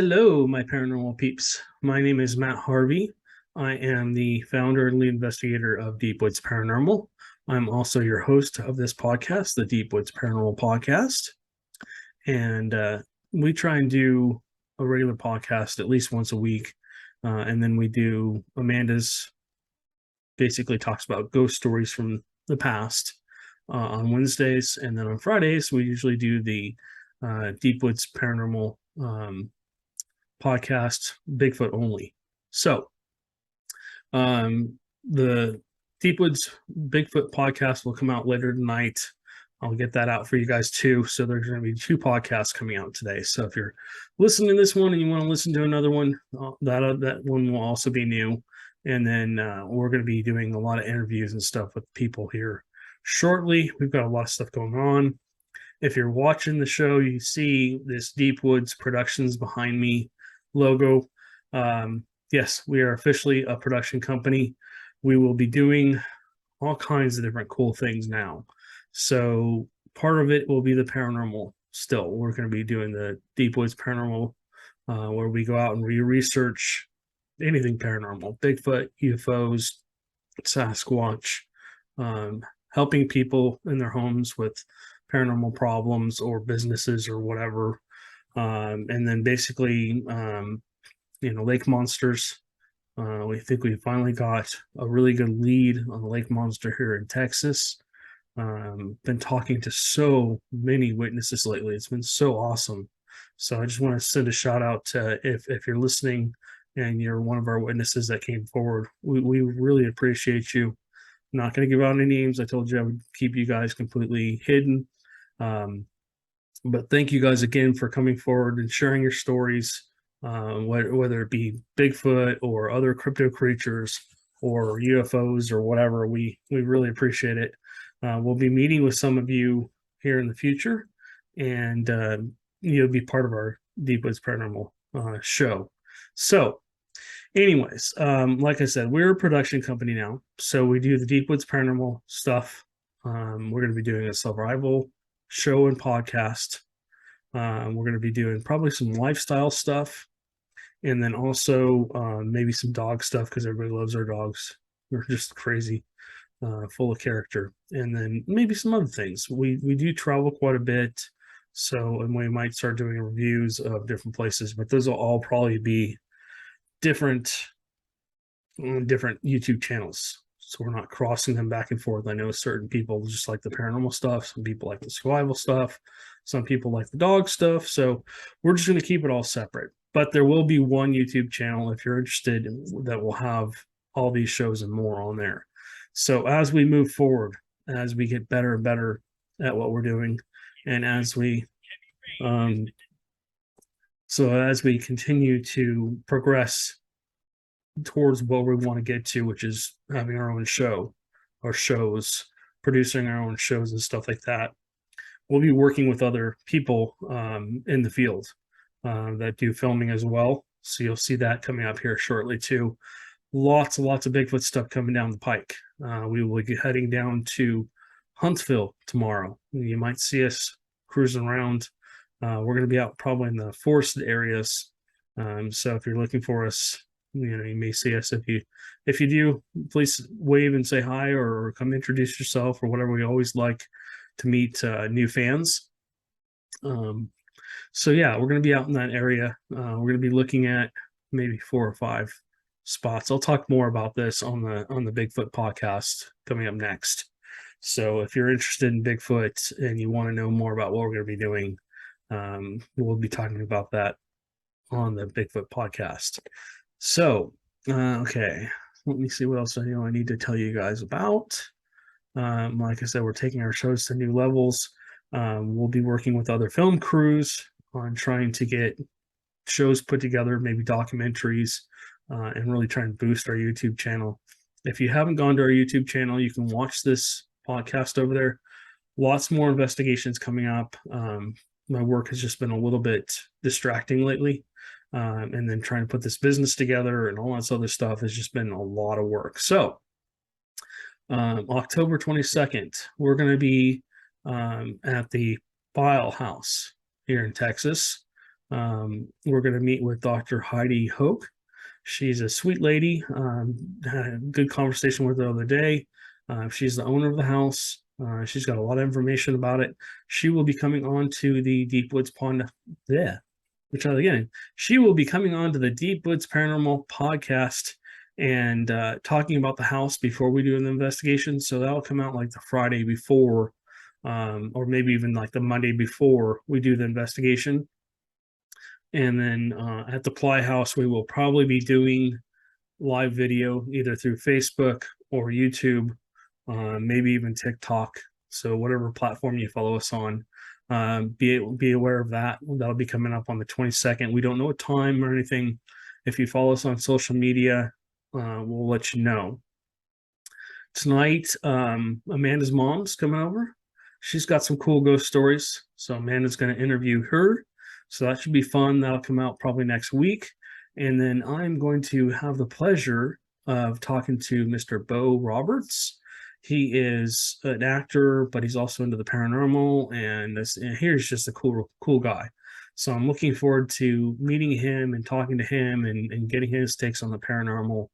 Hello, my paranormal peeps. My name is Matt Harvey. I am the founder and lead investigator of Deep Woods Paranormal. I'm also your host of this podcast, the Deep Woods Paranormal Podcast. And we try and do a regular podcast at least once a week. And then we do Amanda's basically talks about ghost stories from the past on Wednesdays. And then on Fridays, we usually do the Deep Woods Paranormal podcast, Bigfoot only. So the Deep Woods Bigfoot podcast will come out later tonight. I'll get that out for you guys too. So there's going to be 2 podcasts coming out today. So if you're listening to this one and you want to listen to another one, that one will also be new. And then we're going to be doing a lot of interviews and stuff with people here shortly. We've got a lot of stuff going on. If you're watching the show, you see this Deep Woods Productions behind me logo. Yes, we are officially a production company. We will be doing all kinds of different cool things now. So part of it will be the paranormal still. We're going to be doing the Deep Woods Paranormal, where we go out and we research anything paranormal, Bigfoot, UFOs, Sasquatch, helping people in their homes with paranormal problems or businesses or whatever. And then basically, lake monsters. We think we finally got a really good lead on the lake monster here in Texas. Been talking to so many witnesses lately. It's been so awesome. So I just want to send a shout out to if you're listening and you're one of our witnesses that came forward. We really appreciate you. I'm not going to give out any names. I told you I would keep you guys completely hidden. But thank you guys again for coming forward and sharing your stories, whether it be Bigfoot or other crypto creatures or UFOs or whatever. We really appreciate it. We'll be meeting with some of you here in the future, and you'll be part of our Deep Woods Paranormal show. So anyways, like I said, we're a production company now. So we do the Deep Woods Paranormal stuff. We're going to be doing a survival show and podcast. We're going to be doing probably some lifestyle stuff, and then also maybe some dog stuff because everybody loves our dogs. They're just crazy, full of character. And then maybe some other things. We do travel quite a bit, and we might start doing reviews of different places, but those will all probably be different YouTube channels. So we're not crossing them back and forth. I know certain people just like the paranormal stuff. Some people like the survival stuff. Some people like the dog stuff. So we're just going to keep it all separate. But there will be one YouTube channel, if you're interested, that will have all these shows and more on there. So as we move forward, as we get better and better at what we're doing, and as we continue to progress towards what we want to get to, which is having our own show or shows, producing our own shows and stuff like that. We'll be working with other people in the field that do filming as well. So you'll see that coming up here shortly too. Lots of Bigfoot stuff coming down the pike. We will be heading down to Huntsville tomorrow. You might see us cruising around. We're going to be out probably in the forested areas. So if you're looking for us, you may see us. If you do, please wave and say hi or come introduce yourself or whatever. We always like to meet new fans. So yeah, we're going to be out in that area. We're going to be looking at maybe 4 or 5 spots. I'll talk more about this on the Bigfoot podcast coming up next. So if you're interested in Bigfoot and you want to know more about what we're going to be doing, we'll be talking about that on the Bigfoot podcast. So, okay, let me see what else I need to tell you guys about. Like I said, we're taking our shows to new levels. We'll be working with other film crews on trying to get shows put together, maybe documentaries, and really try and boost our YouTube channel. If you haven't gone to our YouTube channel, you can watch this podcast over there. Lots more investigations coming up. My work has just been a little bit distracting lately. And then trying to put this business together and all this other stuff has just been a lot of work. So October 22nd, we're going to be at the File House here in Texas. We're going to meet with Dr. Heidi Hoke. She's a sweet lady. Had a good conversation with her the other day. She's the owner of the house. She's got a lot of information about it. She will be coming on to the Deep Woods Pond. Yeah, again, she will be coming on to the Deep Woods Paranormal podcast and talking about the house before we do an investigation. So that'll come out like the Friday before, or maybe even like the Monday before we do the investigation. And then at the Ply House, we will probably be doing live video either through Facebook or YouTube, maybe even TikTok. So whatever platform you follow us on, be aware of that. That'll be coming up on the 22nd. We don't know a time or anything. If you follow us on social media, we'll let you know. Tonight, Amanda's mom's coming over. She's got some cool ghost stories. So Amanda's going to interview her. So that should be fun. That'll come out probably next week. And then I'm going to have the pleasure of talking to Mr. Bo Roberts. He is an actor, but he's also into the paranormal, and here's just a cool guy. So I'm looking forward to meeting him and talking to him and getting his takes on the paranormal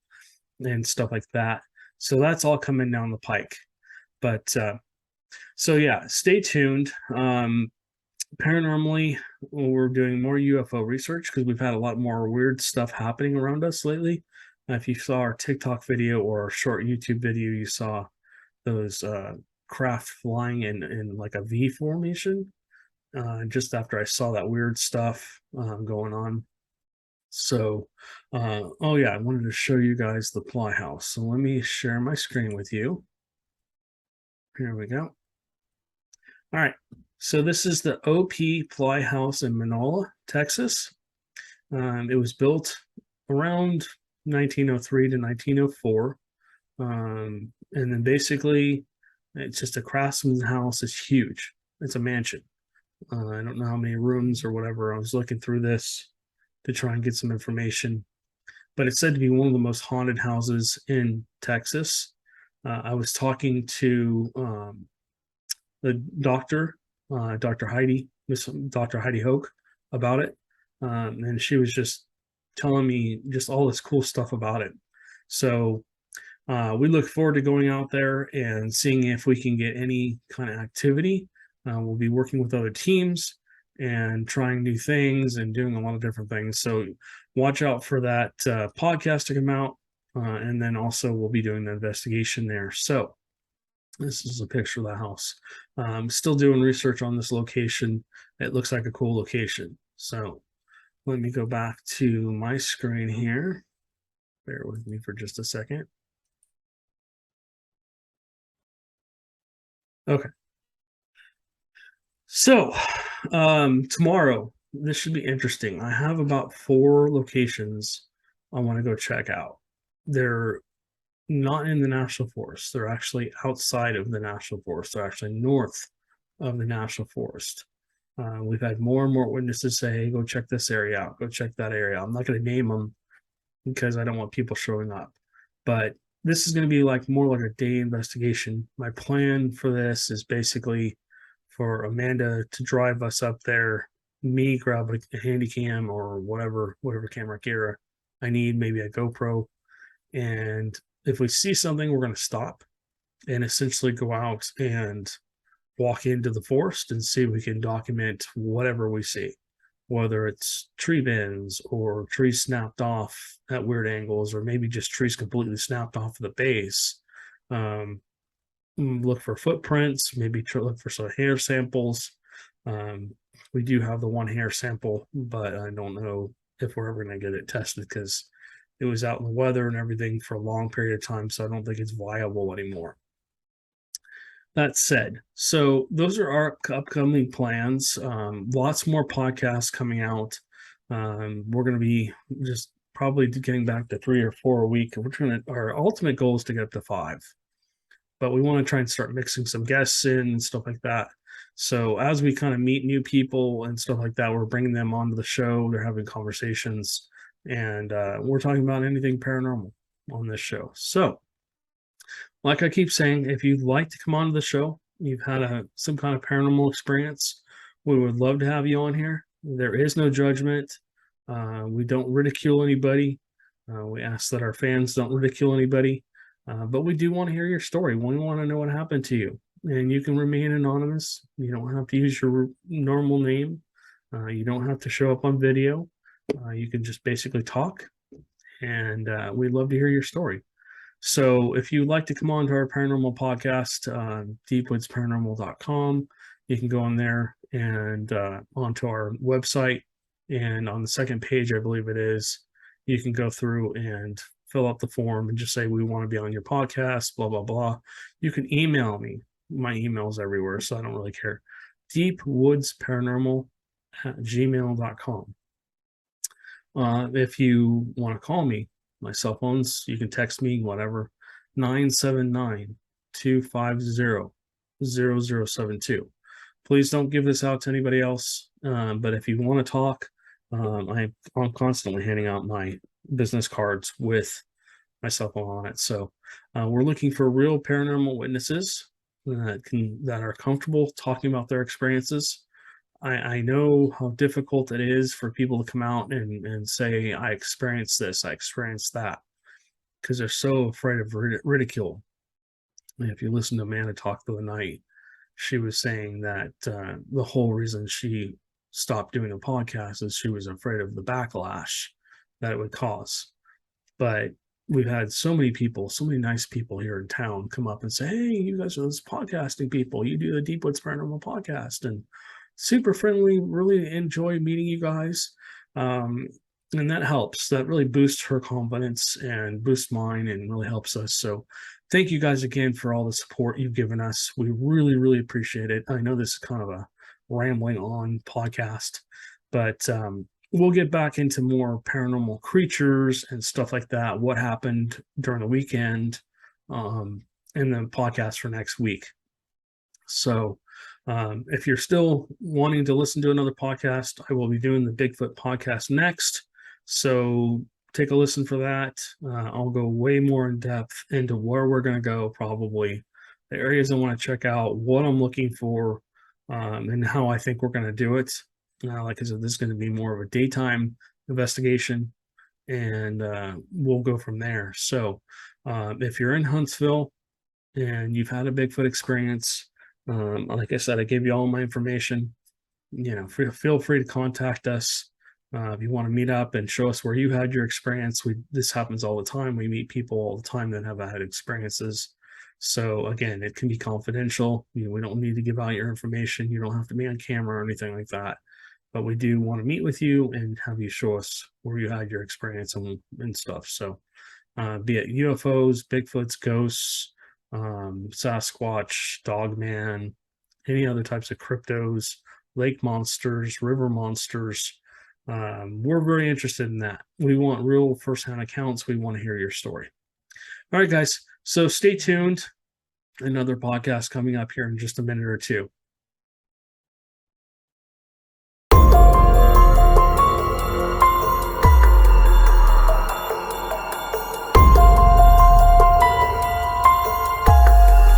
and stuff like that. So that's all coming down the pike. But so yeah, stay tuned. Paranormally, we're doing more UFO research because we've had a lot more weird stuff happening around us lately. If you saw our TikTok video or our short YouTube video, you saw those craft flying in like a V formation just after I saw that weird stuff going on. So, oh yeah, I wanted to show you guys the Ply House. So let me share my screen with you. Here we go. All right. So this is the OP Ply House in Manola, Texas. It was built around 1903 to 1904. And then basically, it's just a craftsman's house. It's huge. It's a mansion. I don't know how many rooms or whatever. I was looking through this to try and get some information. But it's said to be one of the most haunted houses in Texas. I was talking to the doctor, Dr. Heidi Hoke, about it. And she was just telling me just all this cool stuff about it. So we look forward to going out there and seeing if we can get any kind of activity. We'll be working with other teams and trying new things and doing a lot of different things. So watch out for that podcast to come out. And then also we'll be doing the investigation there. So this is a picture of the house. Still doing research on this location. It looks like a cool location. So let me go back to my screen here. Bear with me for just a second. Okay. So tomorrow, this should be interesting. I have about 4 locations I want to go check out. They're not in the national forest. They're actually outside of the national forest. They're actually north of the national forest. We've had more and more witnesses say, hey, go check this area out, go check that area. I'm not going to name them because I don't want people showing up. But this is going to be like more like a day investigation. My plan for this is basically for Amanda to drive us up there, me grab a handy cam or whatever camera gear I need, maybe a GoPro. And if we see something, we're going to stop and essentially go out and walk into the forest and see if we can document whatever we see, whether it's tree bends or trees snapped off at weird angles, or maybe just trees completely snapped off of the base. Look for footprints, maybe look for some hair samples. We do have the one hair sample, but I don't know if we're ever going to get it tested because it was out in the weather and everything for a long period of time, so I don't think it's viable anymore. That said, so those are our upcoming plans. Lots more podcasts coming out. We're going to be just probably getting back to 3 or 4 a week. Our ultimate goal is to get up to 5, but we want to try and start mixing some guests in and stuff like that. So as we kind of meet new people and stuff like that, we're bringing them onto the show. They're having conversations, and we're talking about anything paranormal on this show. So like I keep saying, if you'd like to come onto the show, you've had some kind of paranormal experience, we would love to have you on here. There is no judgment. We don't ridicule anybody. We ask that our fans don't ridicule anybody. But we do want to hear your story. We want to know what happened to you. And you can remain anonymous. You don't have to use your normal name. You don't have to show up on video. You can just basically talk. And we'd love to hear your story. So if you'd like to come on to our paranormal podcast, deepwoodsparanormal.com, you can go on there and onto our website. And on the second page, I believe it is, you can go through and fill out the form and just say, we want to be on your podcast, blah, blah, blah. You can email me. My email's everywhere, so I don't really care. deepwoodsparanormal@gmail.com. If you want to call me, my cell phones, you can text me, whatever, 979-250-0072. Please don't give this out to anybody else. But if you want to talk, I'm constantly handing out my business cards with my cell phone on it. So we're looking for real paranormal witnesses that are comfortable talking about their experiences. I know how difficult it is for people to come out and say, I experienced this, I experienced that, because they're so afraid of ridicule. And if you listen to Amanda talk the other night, she was saying that the whole reason she stopped doing a podcast is she was afraid of the backlash that it would cause. But we've had so many people, so many nice people here in town come up and say, hey, you guys are those podcasting people. You do the Deep Woods Paranormal podcast, and super friendly, really enjoy meeting you guys. And that helps. That really boosts her confidence and boosts mine and really helps us. So thank you guys again for all the support you've given us. We really, really appreciate it. I know this is kind of a rambling on podcast, but we'll get back into more paranormal creatures and stuff like that, what happened during the weekend, in the podcast for next week. So if you're still wanting to listen to another podcast, I will be doing the Bigfoot podcast next. So take a listen for that. I'll go way more in depth into where we're going to go, probably the areas I want to check out, what I'm looking for, and how I think we're going to do it. Like I said, this is going to be more of a daytime investigation, and we'll go from there. So if you're in Huntsville and you've had a Bigfoot experience, like I said, I gave you all my information. Feel free to contact us. If you want to meet up and show us where you had your experience, this happens all the time. We meet people all the time that have had experiences. So again, it can be confidential. We don't need to give out your information. You don't have to be on camera or anything like that. But we do want to meet with you and have you show us where you had your experience and stuff. So be it UFOs, Bigfoots, ghosts, Sasquatch, Dogman, any other types of cryptos, lake monsters, river monsters. We're very interested in that. We want real firsthand accounts. We want to hear your story. All right, guys. So stay tuned. Another podcast coming up here in just a minute or two.